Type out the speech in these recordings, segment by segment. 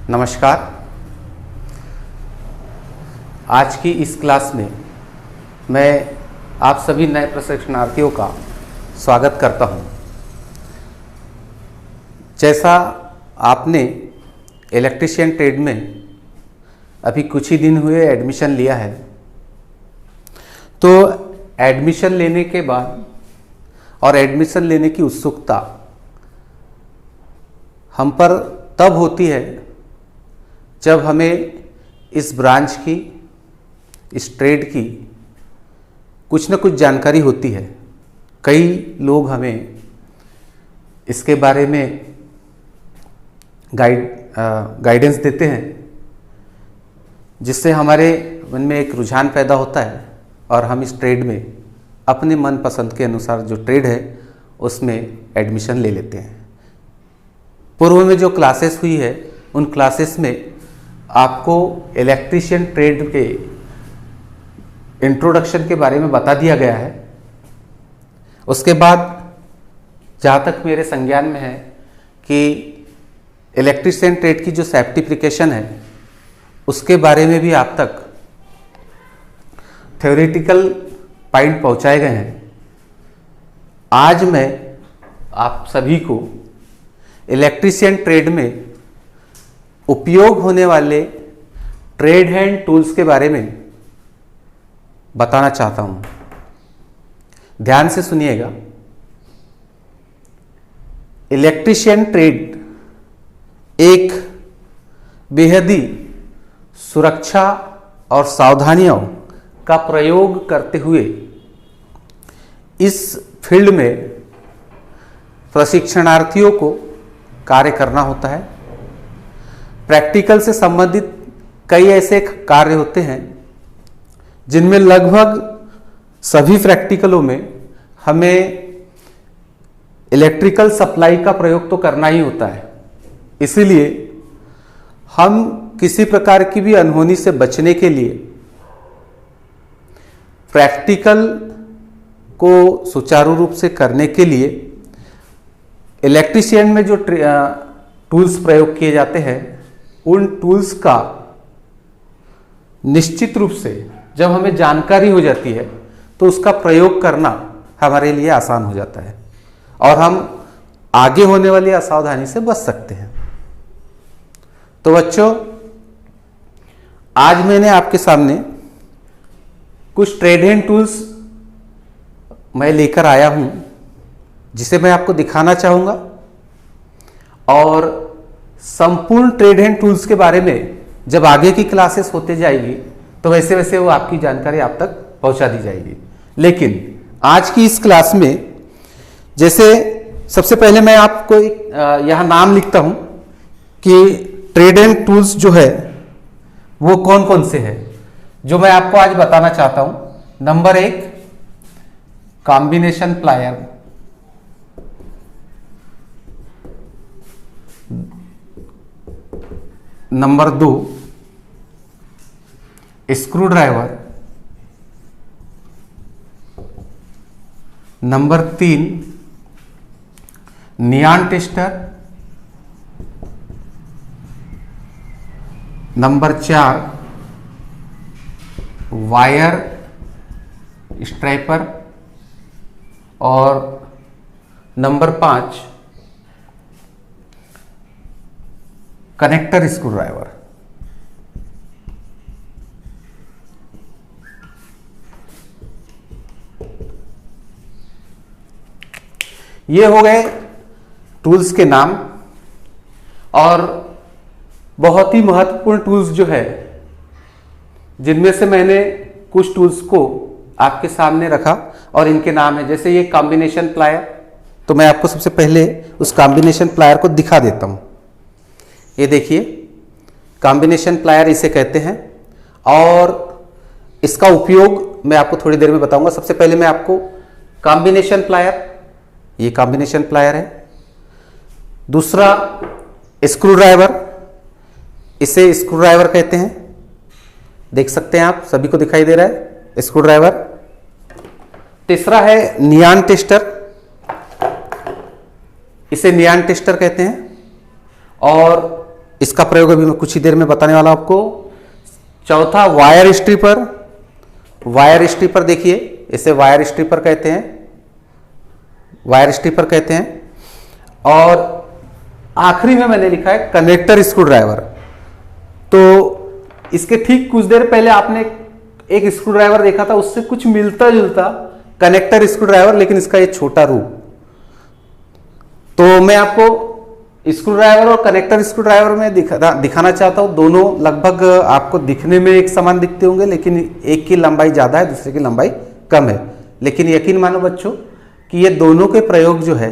नमस्कार। आज की इस क्लास में मैं आप सभी नए प्रशिक्षणार्थियों का स्वागत करता हूं। जैसा आपने इलेक्ट्रीशियन ट्रेड में अभी कुछ ही दिन हुए एडमिशन लिया है, तो एडमिशन लेने के बाद और एडमिशन लेने की उत्सुकता हम पर तब होती है जब हमें इस ब्रांच की, इस ट्रेड की कुछ न कुछ जानकारी होती है। कई लोग हमें इसके बारे में गाइडेंस देते हैं, जिससे हमारे मन में एक रुझान पैदा होता है और हम इस ट्रेड में अपने मन पसंद के अनुसार जो ट्रेड है उसमें एडमिशन ले लेते हैं। पूर्व में जो क्लासेस हुई है उन क्लासेस में आपको इलेक्ट्रीशियन ट्रेड के इंट्रोडक्शन के बारे में बता दिया गया है। उसके बाद जहाँ तक मेरे संज्ञान में है कि इलेक्ट्रीशियन ट्रेड की जो सेफ्टी प्रिकॉशन है उसके बारे में भी आप तक थ्योरेटिकल पॉइंट पहुँचाए गए हैं। आज मैं आप सभी को इलेक्ट्रीशियन ट्रेड में उपयोग होने वाले ट्रेड हैंड टूल्स के बारे में बताना चाहता हूं। ध्यान से सुनिएगा। इलेक्ट्रीशियन ट्रेड एक बेहद ही सुरक्षा और सावधानियों का प्रयोग करते हुए इस फील्ड में प्रशिक्षणार्थियों को कार्य करना होता है। प्रैक्टिकल से संबंधित कई ऐसे कार्य होते हैं जिनमें लगभग सभी प्रैक्टिकलों में हमें इलेक्ट्रिकल सप्लाई का प्रयोग तो करना ही होता है। इसीलिए हम किसी प्रकार की भी अनहोनी से बचने के लिए प्रैक्टिकल को सुचारू रूप से करने के लिए इलेक्ट्रीशियन में जो टूल्स प्रयोग किए जाते हैं उन टूल्स का निश्चित रूप से जब हमें जानकारी हो जाती है तो उसका प्रयोग करना हमारे लिए आसान हो जाता है और हम आगे होने वाली असावधानी से बच सकते हैं। तो बच्चों, आज मैंने आपके सामने कुछ ट्रेड हैंड टूल्स मैं लेकर आया हूं जिसे मैं आपको दिखाना चाहूंगा और संपूर्ण ट्रेड हैंड टूल्स के बारे में जब आगे की क्लासेस होते जाएगी तो वैसे वैसे वो आपकी जानकारी आप तक पहुंचा दी जाएगी। लेकिन आज की इस क्लास में जैसे सबसे पहले मैं आपको यहाँ नाम लिखता हूं कि ट्रेड हैंड टूल्स जो है वो कौन कौन से हैं जो मैं आपको आज बताना चाहता हूं। Number 1 combination plier, number 2 screw driver, number 3 neon tester, number 4 wire striper और नंबर 5 कनेक्टर स्क्रू ड्राइवर। ये हो गए टूल्स के नाम और बहुत ही महत्वपूर्ण टूल्स जो है जिनमें से मैंने कुछ टूल्स को आपके सामने रखा और इनके नाम है। जैसे ये कॉम्बिनेशन प्लायर, तो मैं आपको सबसे पहले उस कॉम्बिनेशन प्लायर को दिखा देता हूं। ये देखिए, कॉम्बिनेशन प्लायर इसे कहते हैं और इसका उपयोग मैं आपको थोड़ी देर में बताऊंगा। सबसे पहले मैं आपको कॉम्बिनेशन प्लायर, ये कॉम्बिनेशन प्लायर है। दूसरा स्क्रू ड्राइवर, इसे स्क्रू ड्राइवर कहते हैं। देख सकते हैं आप, सभी को दिखाई दे रहा है स्क्रू ड्राइवर। तीसरा है नियॉन टेस्टर, इसे नियॉन टेस्टर कहते हैं। और इसका प्रयोग अभी मैं कुछ ही देर में बताने वाला हूं आपको। चौथा वायर स्ट्रिपर। वायर स्ट्रिपर देखिए, इसे वायर स्ट्रिपर कहते हैं, वायर स्ट्रिपर कहते हैं। और आखिरी में मैंने लिखा है कनेक्टर स्क्रू ड्राइवर। तो इसके ठीक कुछ देर पहले आपने एक स्क्रू ड्राइवर देखा था, उससे कुछ मिलता जुलता कनेक्टर स्क्रू ड्राइवर, लेकिन इसका ये छोटा रूप। तो मैं आपको स्क्रू ड्राइवर और कनेक्टर स्क्रू ड्राइवर में दिखाना चाहता हूं। दोनों लगभग आपको दिखने में एक समान दिखते होंगे, लेकिन एक की लंबाई ज्यादा है, दूसरे की लंबाई कम है। लेकिन यकीन मानो बच्चों कि ये दोनों के प्रयोग जो है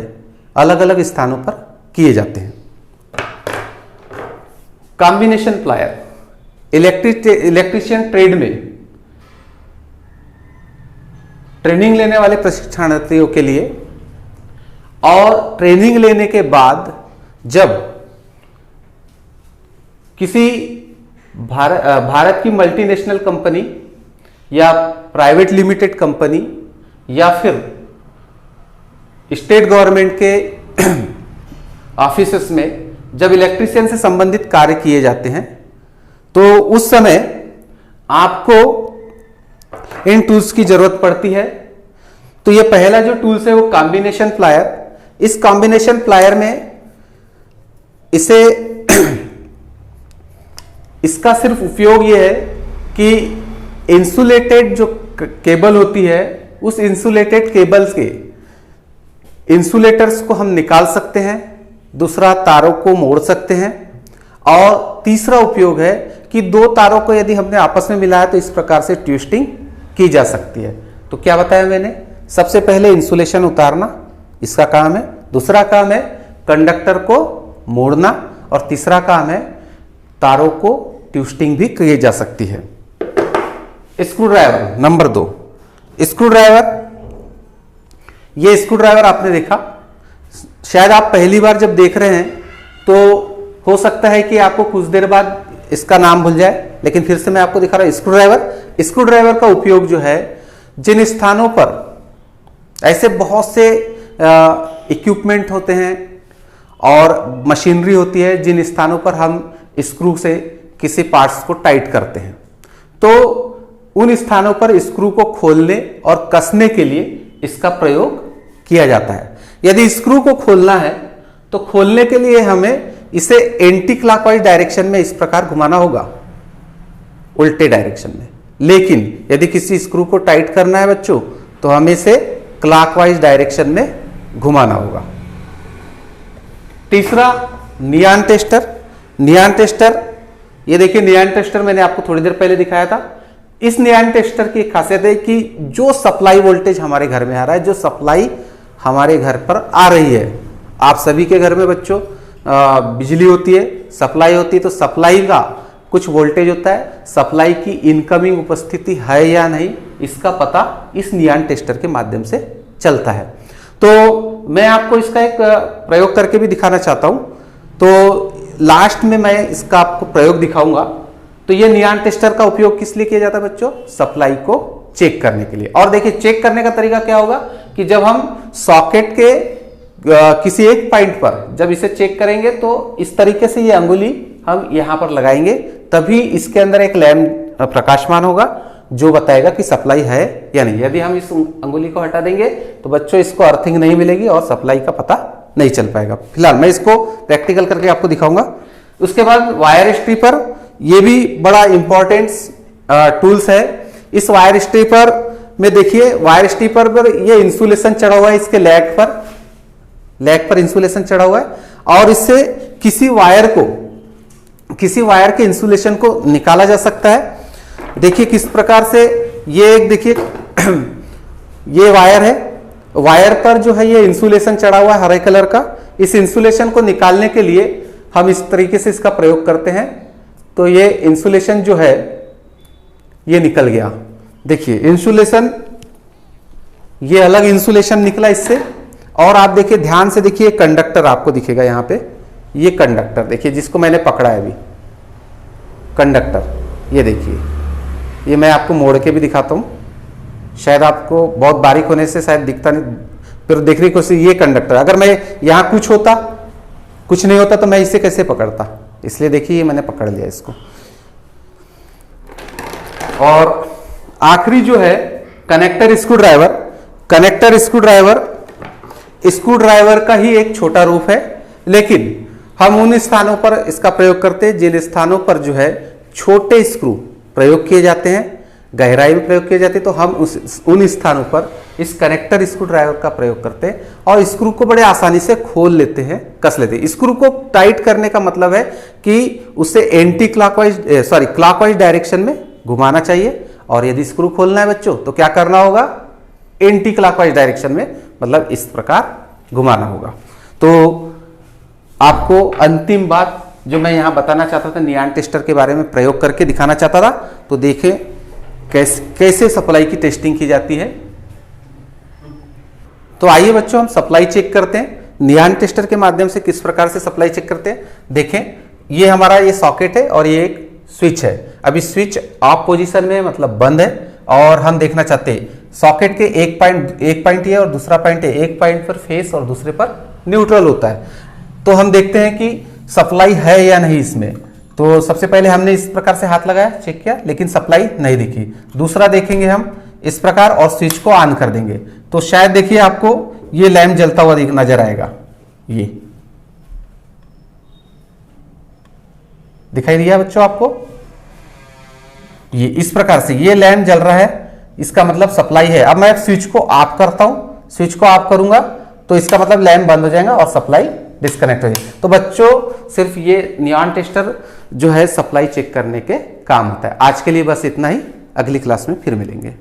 अलग अलग स्थानों पर किए जाते हैं। Combination plier. इलेक्ट्रीशियन ट्रेड में ट्रेनिंग लेने वाले प्रशिक्षणार्थियों के लिए और ट्रेनिंग लेने के बाद जब किसी भारत की मल्टीनेशनल कंपनी या प्राइवेट लिमिटेड कंपनी या फिर स्टेट गवर्नमेंट के ऑफिसेस में जब इलेक्ट्रीशियन से संबंधित कार्य किए जाते हैं, तो उस समय आपको इन टूल्स की जरूरत पड़ती है। तो ये पहला जो टूल्स है वो कॉम्बिनेशन प्लायर। इस कॉम्बिनेशन प्लायर में इसे इसका सिर्फ उपयोग यह है कि इंसुलेटेड जो केबल होती है, उस इंसुलेटेड केबल्स के इंसुलेटर्स को हम निकाल सकते हैं, दूसरा तारों को मोड़ सकते हैं, और तीसरा उपयोग है कि दो तारों को यदि हमने आपस में मिलाया तो इस प्रकार से ट्विस्टिंग की जा सकती है। तो क्या बताया मैंने, सबसे पहले इंसुलेशन उतारना इसका काम है, दूसरा काम है कंडक्टर को मोड़ना, और तीसरा काम है तारों को ट्विस्टिंग भी की जा सकती है। Screw driver number 2। Screw driver, ये स्क्रू ड्राइवर आपने देखा, शायद आप पहली बार जब देख रहे हैं तो हो सकता है कि आपको कुछ देर बाद इसका नाम भूल जाए, लेकिन फिर से मैं आपको दिखा रहा हूं स्क्रू ड्राइवर। स्क्रू ड्राइवर का उपयोग जो है, जिन स्थानों पर ऐसे बहुत से इक्विपमेंट होते हैं और मशीनरी होती है जिन स्थानों पर हम स्क्रू से किसी पार्ट्स को टाइट करते हैं, तो उन स्थानों पर स्क्रू को खोलने और कसने के लिए इसका प्रयोग किया जाता है। यदि स्क्रू को खोलना है तो खोलने के लिए हमें इसे एंटी क्लॉकवाइज डायरेक्शन में इस प्रकार घुमाना होगा, उल्टे डायरेक्शन में। लेकिन यदि किसी स्क्रू को टाइट करना है बच्चों, तो हमें इसे क्लॉकवाइज डायरेक्शन में घुमाना होगा। तीसरा नियॉन टेस्टर। नियॉन टेस्टर, ये देखिए नियॉन टेस्टर मैंने आपको थोड़ी देर पहले दिखाया था। इस नियॉन टेस्टर की खासियत है कि जो सप्लाई वोल्टेज हमारे घर में आ रहा है, जो सप्लाई हमारे घर पर आ रही है, आप सभी के घर में बच्चों बिजली होती है, सप्लाई होती है, तो सप्लाई का कुछ वोल्टेज होता है, सप्लाई की इनकमिंग उपस्थिति है या नहीं, इसका पता इस नियॉन टेस्टर के माध्यम से चलता है। तो मैं आपको इसका एक प्रयोग करके भी दिखाना चाहता हूं, तो लास्ट में मैं इसका आपको प्रयोग दिखाऊंगा। तो ये नियॉन टेस्टर का उपयोग किस लिए किया जाता है बच्चों, सप्लाई को चेक करने के लिए। और देखिए चेक करने का तरीका क्या होगा कि जब हम सॉकेट के किसी एक पॉइंट पर जब इसे चेक करेंगे, तो इस तरीके से ये अंगुली हम यहां पर लगाएंगे, तभी इसके अंदर एक लैंप प्रकाशमान होगा जो बताएगा कि सप्लाई है या नहीं। यदि हम इस अंगुली को हटा देंगे तो बच्चों इसको अर्थिंग नहीं मिलेगी और सप्लाई का पता नहीं चल पाएगा। फिलहाल मैं इसको प्रैक्टिकल करके आपको दिखाऊंगा। उसके बाद वायर स्ट्रिपर, ये भी बड़ा इंपॉर्टेंट टूल्स है। इस वायर स्ट्रिपर में देखिए, वायर स्ट्रिपर पर ये इंसुलेशन चढ़ा हुआ है, इसके लैग पर इंसुलेशन चढ़ा हुआ है, और इससे किसी वायर के इंसुलेशन को निकाला जा सकता है। देखिए किस प्रकार से, ये एक देखिए ये वायर है, वायर पर जो है ये इंसुलेशन चढ़ा हुआ है हरे कलर का। इस इंसुलेशन को निकालने के लिए हम इस तरीके से इसका प्रयोग करते हैं, तो ये इंसुलेशन जो है ये निकल गया। देखिए इंसुलेशन, ये अलग इंसुलेशन निकला इससे। और आप देखिए ध्यान से देखिए, कंडक्टर आपको दिखेगा यहां पे, ये कंडक्टर देखिए जिसको मैंने पकड़ा है अभी, कंडक्टर ये देखिए, ये मैं आपको मोड़ के भी दिखाता हूं, शायद आपको बहुत बारीक होने से शायद दिखता नहीं, फिर देखने की कोशिश। ये कंडक्टर, अगर मैं यहां कुछ नहीं होता तो मैं इसे कैसे पकड़ता, इसलिए देखिए मैंने पकड़ लिया इसको। और आखिरी जो है connector screw driver. Connector screw driver का ही एक छोटा रूप है, लेकिन हम उन स्थानों पर इसका प्रयोग करते हैं जिन स्थानों पर जो है छोटे स्क्रू प्रयोग किए जाते हैं, गहराई में प्रयोग किए जाते हैं, तो हम उन स्थानों पर इस कनेक्टर स्क्रू ड्राइवर का प्रयोग करते हैं और स्क्रू को बड़े आसानी से खोल लेते हैं, कस लेते हैं। स्क्रू को टाइट करने का मतलब है कि उसे क्लॉकवाइज डायरेक्शन में घुमाना चाहिए, और यदि स्क्रू खोलना है बच्चों तो क्या करना होगा, एंटी क्लॉकवाइज डायरेक्शन में, मतलब इस प्रकार घुमाना होगा। तो आपको अंतिम बात जो मैं यहां बताना चाहता था, नियॉन टेस्टर के बारे में प्रयोग करके दिखाना चाहता था। तो देखें कैसे सप्लाई की टेस्टिंग की जाती है। तो आइए बच्चों हम सप्लाई चेक करते हैं, नियॉन टेस्टर के माध्यम से किस प्रकार से सप्लाई चेक करते हैं। देखें ये हमारा ये सॉकेट है और ये एक स्विच है। अभी स्विच ऑफ पोजीशन में मतलब बंद है, और हम देखना चाहते हैं सॉकेट के एक पॉइंट ये और दूसरा पॉइंट है, एक पॉइंट पर फेस और दूसरे पर न्यूट्रल होता है। तो हम देखते हैं कि सप्लाई है या नहीं इसमें। तो सबसे पहले हमने इस प्रकार से हाथ लगाया, चेक किया, लेकिन सप्लाई नहीं दिखी। दूसरा देखेंगे हम इस प्रकार और स्विच को ऑन कर देंगे, तो शायद देखिए आपको ये लैंप जलता हुआ नजर आएगा। ये दिखाई दिया बच्चों आपको, ये इस प्रकार से ये लैंप जल रहा है, इसका मतलब सप्लाई है। अब मैं स्विच को ऑफ करता हूं, स्विच को ऑफ करूंगा तो इसका मतलब लैंप बंद हो जाएगा और सप्लाई डिस्कनेक्ट हो जाएगी। तो बच्चों सिर्फ ये नियॉन टेस्टर जो है सप्लाई चेक करने के काम होता है। आज के लिए बस इतना ही, अगली क्लास में फिर मिलेंगे।